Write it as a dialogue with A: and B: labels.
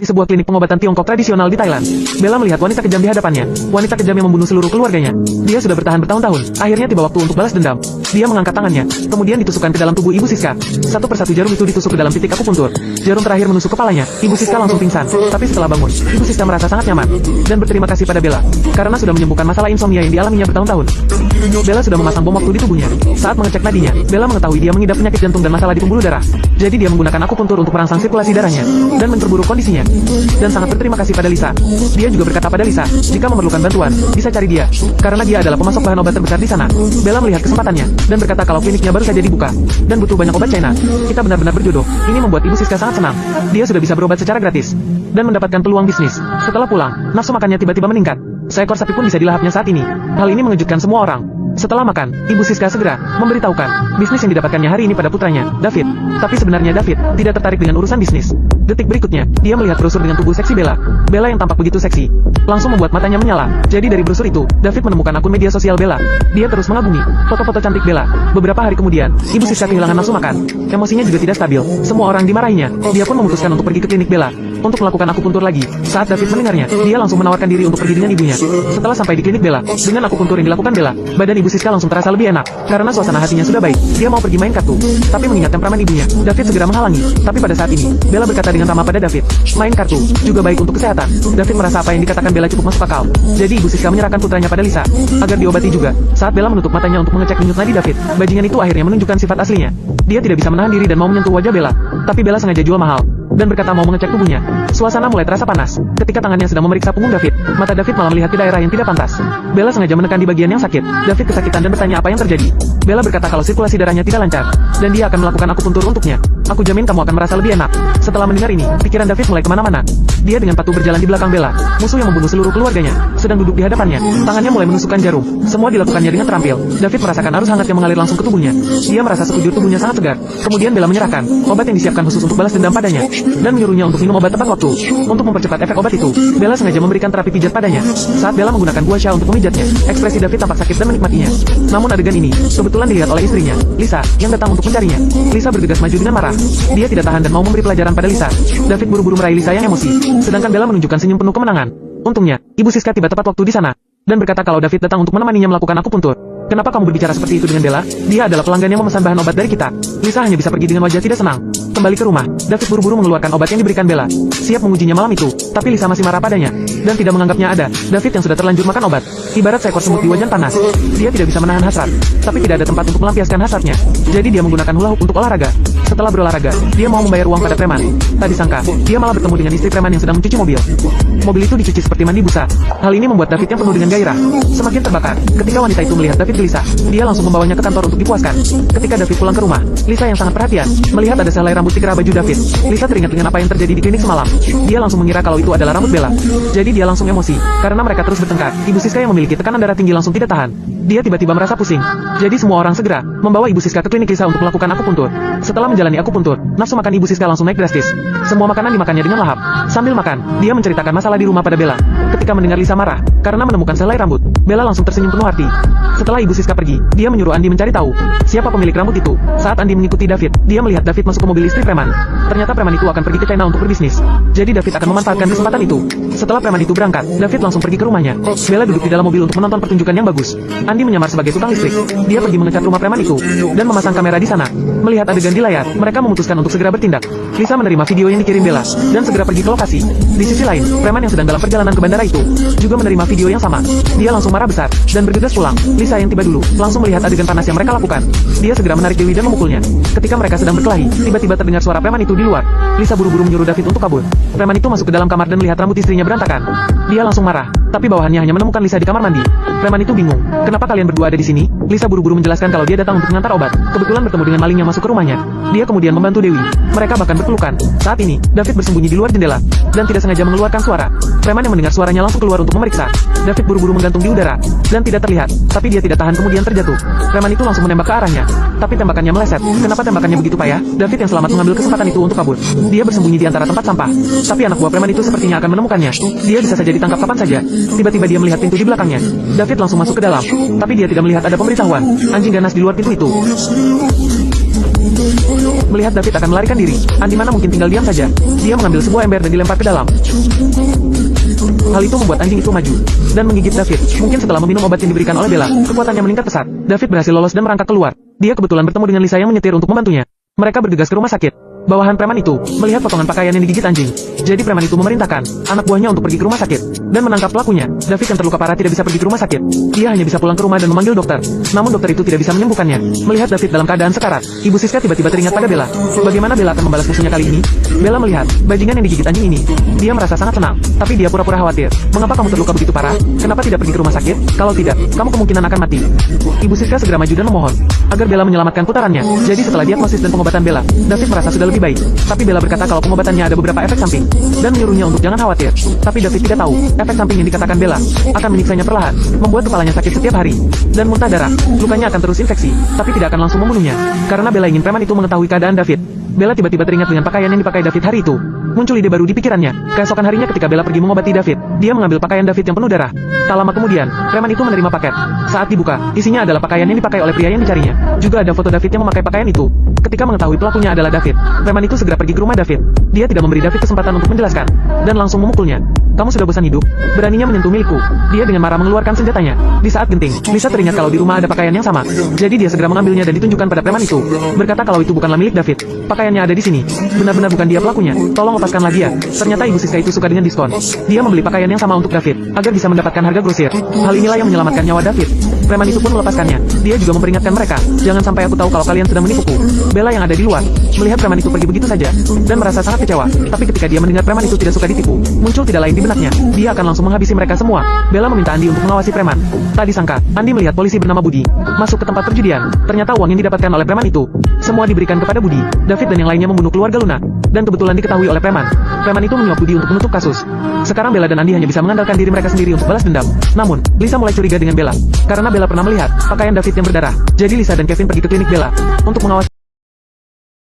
A: Di sebuah klinik pengobatan Tiongkok tradisional di Thailand, Bella melihat wanita kejam di hadapannya. Wanita kejam yang membunuh seluruh keluarganya. Dia sudah bertahan bertahun-tahun. Akhirnya tiba waktu untuk balas dendam. Dia mengangkat tangannya, kemudian ditusukkan ke dalam tubuh Ibu Siska. Satu persatu jarum itu ditusuk ke dalam titik akupuntur. Jarum terakhir menusuk kepalanya. Ibu Siska langsung pingsan. Tapi setelah bangun, Ibu Siska merasa sangat nyaman dan berterima kasih pada Bella karena sudah menyembuhkan masalah insomnia yang dialaminya bertahun-tahun. Bella sudah memasang bom waktu di tubuhnya. Saat mengecek nadinya, Bella mengetahui dia mengidap penyakit jantung dan masalah di pembuluh darah. Jadi dia menggunakan akupuntur untuk merangsang sirkulasi darahnya dan memperburuk kondisinya. Dan sangat berterima kasih pada Lisa. Dia juga berkata pada Lisa, jika memerlukan bantuan, bisa cari dia. Karena dia adalah pemasok bahan obat terbesar di sana. Bella melihat kesempatannya, dan berkata kalau kliniknya baru saja dibuka, dan butuh banyak obat China. Kita benar-benar berjodoh. Ini membuat Ibu Siska sangat senang. Dia sudah bisa berobat secara gratis, dan mendapatkan peluang bisnis. Setelah pulang, nafsu makannya tiba-tiba meningkat. Seekor sapi pun bisa dilahapnya saat ini. Hal ini mengejutkan semua orang. Setelah makan, Ibu Siska segera memberitahukan bisnis yang didapatkannya hari ini pada putranya, David. Tapi sebenarnya David tidak tertarik dengan urusan bisnis. Detik berikutnya, dia melihat brosur dengan tubuh seksi Bella. Bella yang tampak begitu seksi, langsung membuat matanya menyala. Jadi dari brosur itu, David menemukan akun media sosial Bella. Dia terus mengagumi foto-foto cantik Bella. Beberapa hari kemudian, Ibu Siska kehilangan nafsu makan. Emosinya juga tidak stabil. Semua orang dimarahinya. Dia pun memutuskan untuk pergi ke klinik Bella untuk melakukan akupuntur lagi. Saat David mendengarnya, dia langsung menawarkan diri untuk pergi dengan ibunya. Setelah sampai di klinik Bella, dengan akupuntur yang dilakukan Bella, badan Ibu Siska langsung terasa lebih enak. Karena suasana hatinya sudah baik, dia mau pergi main kartu. Tapi mengingat temperamen ibunya, David segera menghalangi. Tapi pada saat ini, Bella berkata dengan ramah pada David, main kartu juga baik untuk kesehatan. David merasa apa yang dikatakan Bella cukup masuk akal. Jadi Ibu Siska menyerahkan putranya pada Lisa agar diobati juga. Saat Bella menutup matanya untuk mengecek denyut nadi David, bajingan itu akhirnya menunjukkan sifat aslinya. Dia tidak bisa menahan diri dan mau menyentuh wajah Bella. Tapi Bella sengaja jual mahal dan berkata mau mengecek tubuhnya. Suasana mulai terasa panas. Ketika tangannya sedang memeriksa punggung David, mata David malah melihat ke daerah yang tidak pantas. Bella sengaja menekan di bagian yang sakit. David kesakitan dan bertanya apa yang terjadi. Bella berkata kalau sirkulasi darahnya tidak lancar, dan dia akan melakukan akupuntur untuknya. Aku jamin kamu akan merasa lebih enak. Setelah mendengar ini, pikiran David mulai kemana-mana. Dia dengan patuh berjalan di belakang Bella. Musuh yang membunuh seluruh keluarganya sedang duduk di hadapannya. Tangannya mulai menusukkan jarum. Semua dilakukannya dengan terampil. David merasakan arus hangat yang mengalir langsung ke tubuhnya. Dia merasa sekujur tubuhnya sangat segar. Kemudian Bella menyerahkan obat yang disiapkan khusus untuk balas dendam padanya, dan menyuruhnya untuk minum obat tepat waktu. Untuk mempercepat efek obat itu, Bella sengaja memberikan terapi pijat padanya. Saat Bella menggunakan buah sha untuk memijatnya, ekspresi David tampak sakit dan menikmatinya. Namun adegan ini kebetulan dilihat oleh istrinya, Lisa, yang datang untuk mencarinya. Lisa bergegas maju dengan marah. Dia tidak tahan dan mau memberi pelajaran pada Lisa. David buru-buru meraih Lisa yang emosi, sedangkan Bella menunjukkan senyum penuh kemenangan. Untungnya, Ibu Siska tiba tepat waktu di sana dan berkata kalau David datang untuk menemaninya melakukan akupuntur. Kenapa kamu berbicara seperti itu dengan Bella? Dia adalah pelanggan yang memesan bahan obat dari kita. Lisa hanya bisa pergi dengan wajah tidak senang. Kembali ke rumah, David buru-buru mengeluarkan obat yang diberikan Bella. Siap mengujinya malam itu, tapi Lisa masih marah padanya dan tidak menganggapnya ada. David yang sudah terlanjur makan obat, ibarat seekor semut di wajan panas. Dia tidak bisa menahan hasrat, tapi tidak ada tempat untuk melampiaskan hasratnya. Jadi dia menggunakan hula hoop untuk olahraga. Setelah berolahraga, dia mau membayar uang pada preman. Tak disangka, dia malah bertemu dengan istri preman yang sedang mencuci mobil. Mobil itu dicuci seperti mandi busa. Hal ini membuat David yang penuh dengan gairah semakin terbakar. Ketika wanita itu melihat David ke Lisa, dia langsung membawanya ke kantor untuk dipuaskan. Ketika David pulang ke rumah, Lisa yang sangat perhatian melihat ada sehelai rambut di kerah baju David. Lisa teringat dengan apa yang terjadi di klinik semalam. Dia langsung mengira kalau itu adalah rambut Bella. Jadi dia langsung emosi karena mereka terus bertengkar. Ibu Siska yang memiliki tekanan darah tinggi langsung tidak tahan. Dia tiba-tiba merasa pusing. Jadi semua orang segera membawa Ibu Siska ke klinik Lisa untuk melakukan akupuntur. Setelah menjalani akupuntur, nafsu makan Ibu Siska langsung naik drastis. Semua makanan dimakannya dengan lahap. Sambil makan, dia menceritakan masalah di rumah pada Bella. Ketika mendengar Lisa marah karena menemukan sehelai rambut, Bella langsung tersenyum penuh arti. Setelah Ibu Siska pergi, dia menyuruh Andi mencari tahu siapa pemilik rambut itu. Saat Andi mengikuti David, dia melihat David masuk ke mobil istri preman. Ternyata preman itu akan pergi ke China untuk berbisnis. Jadi David akan memanfaatkan kesempatan itu. Setelah preman itu berangkat, David langsung pergi ke rumahnya. Bella duduk di dalam mobil untuk menonton pertunjukan yang bagus. Andi menyamar sebagai tukang listrik. Dia pergi mengecat rumah preman itu dan memasang kamera di sana. Melihat adegan di layar, mereka memutuskan untuk segera bertindak. Lisa menerima video yang dikirim Bella dan segera pergi ke lokasi. Di sisi lain, preman yang sedang dalam perjalanan ke bandara itu juga menerima video yang sama. Dia langsung marah besar dan bergegas pulang. Lisa yang tiba dulu langsung melihat adegan panas yang mereka lakukan. Dia segera menarik Dewi dan memukulnya. Ketika mereka sedang berkelahi, tiba-tiba terdengar suara preman itu di luar. Lisa buru-buru menyuruh David untuk kabur. Preman itu masuk ke dalam kamar dan melihat rambut istrinya berantakan. Dia langsung marah, tapi bawahannya hanya menemukan Lisa di kamar mandi. Preman itu bingung. Kenapa kalian berdua ada di sini? Lisa buru-buru menjelaskan kalau dia datang untuk mengantar obat. Kebetulan bertemu dengan maling yang masuk ke rumahnya. Dia kemudian membantu Dewi. Mereka bahkan berpelukan. Saat ini, David bersembunyi di luar jendela dan tidak sengaja mengeluarkan suara. Preman yang mendengar suaranya langsung keluar untuk memeriksa. David buru-buru menggantung di udara dan tidak terlihat, tapi dia tidak tahan kemudian terjatuh. Preman itu langsung menembak ke arahnya, tapi tembakannya meleset. Kenapa tembakannya begitu payah? David yang selamat mengambil kesempatan itu untuk kabur. Dia bersembunyi di antara tempat sampah, tapi anak buah preman itu sepertinya akan menemukannya. Dia bisa saja ditangkap kapan saja. Tiba-tiba dia melihat pintu di belakangnya. David langsung masuk ke dalam, tapi dia tidak melihat ada pemberitahuan anjing ganas di luar pintu itu. Melihat David akan melarikan diri, Andi mana mungkin tinggal diam saja. Dia mengambil sebuah ember dan dilempar ke dalam. Hal itu membuat anjing itu maju dan menggigit David. Mungkin setelah meminum obat yang diberikan oleh Bella, kekuatannya meningkat pesat. David berhasil lolos dan merangkak keluar. Dia kebetulan bertemu dengan Lisa yang menyetir untuk membantunya. Mereka bergegas ke rumah sakit. Bawahan preman itu melihat potongan pakaian yang digigit anjing. Jadi preman itu memerintahkan anak buahnya untuk pergi ke rumah sakit dan menangkap pelakunya. David yang terluka parah tidak bisa pergi ke rumah sakit. Dia hanya bisa pulang ke rumah dan memanggil dokter. Namun dokter itu tidak bisa menyembuhkannya. Melihat David dalam keadaan sekarat, Ibu Siska tiba-tiba teringat pada Bella. Bagaimana Bella akan membalas musuhnya kali ini? Bella melihat bajingan yang digigit anjing ini. Dia merasa sangat senang, tapi dia pura-pura khawatir. Mengapa kamu terluka begitu parah? Kenapa tidak pergi ke rumah sakit? Kalau tidak, kamu kemungkinan akan mati. Ibu Siska segera maju dan memohon agar Bella menyelamatkan putarannya. Jadi setelah diagnosis dan pengobatan Bella, David merasa sudah lebih baik. Tapi Bella berkata kalau pengobatannya ada beberapa efek samping dan menyuruhnya untuk jangan khawatir. Tapi David tidak tahu, efek samping yang dikatakan Bella akan menyiksanya perlahan, membuat kepalanya sakit setiap hari dan muntah darah. Lukanya akan terus infeksi, tapi tidak akan langsung membunuhnya. Karena Bella ingin preman itu mengetahui keadaan David. Bella tiba-tiba teringat dengan pakaian yang dipakai David hari itu. Muncul ide baru di pikirannya. Keesokan harinya ketika Bella pergi mengobati David, dia mengambil pakaian David yang penuh darah. Tak lama kemudian, preman itu menerima paket. Saat dibuka, isinya adalah pakaian yang dipakai oleh pria yang dicarinya. Juga ada foto David yang memakai pakaian itu. Ketika mengetahui pelakunya adalah David, preman itu segera pergi ke rumah David. Dia tidak memberi David kesempatan untuk menjelaskan, dan langsung memukulnya. Kamu sudah bosan hidup? Beraninya menyentuh milikku. Dia dengan marah mengeluarkan senjatanya. Di saat genting, Lisa teringat kalau di rumah ada pakaian yang sama. Jadi dia segera mengambilnya dan ditunjukkan pada preman itu. Berkata kalau itu bukanlah milik David. Pakaiannya ada di sini. Benar-benar bukan dia pelakunya. Tolong lepaskanlah dia. Ternyata Ibu Siska itu suka dengan diskon. Dia membeli pakaian yang sama untuk David, agar bisa mendapatkan harga grosir. Hal inilah yang menyelamatkan nyawa David. Preman itu pun melepaskannya. Dia juga memperingatkan mereka, jangan sampai aku tahu kalau kalian sedang menipuku. Bella yang ada di luar, melihat preman itu pergi begitu saja, dan merasa sangat kecewa. Tapi ketika dia mendengar preman itu tidak suka ditipu, muncul tidak lain di benaknya. Dia akan langsung menghabisi mereka semua. Bella meminta Andi untuk mengawasi preman. Tak disangka, Andi melihat polisi bernama Budi masuk ke tempat perjudian. Ternyata uang yang didapatkan oleh preman itu semua diberikan kepada Budi. David dan yang lainnya membunuh keluarga Luna, dan kebetulan diketahui oleh preman. Preman itu menyuap Budi untuk menutup kasus. Sekarang Bella dan Andi hanya bisa mengandalkan diri mereka sendiri untuk balas dendam. Namun, Lisa mulai curiga dengan Bella, karena Bella pernah melihat pakaian David yang berdarah. Jadi Lisa dan Kevin pergi ke klinik Bella untuk mengawasi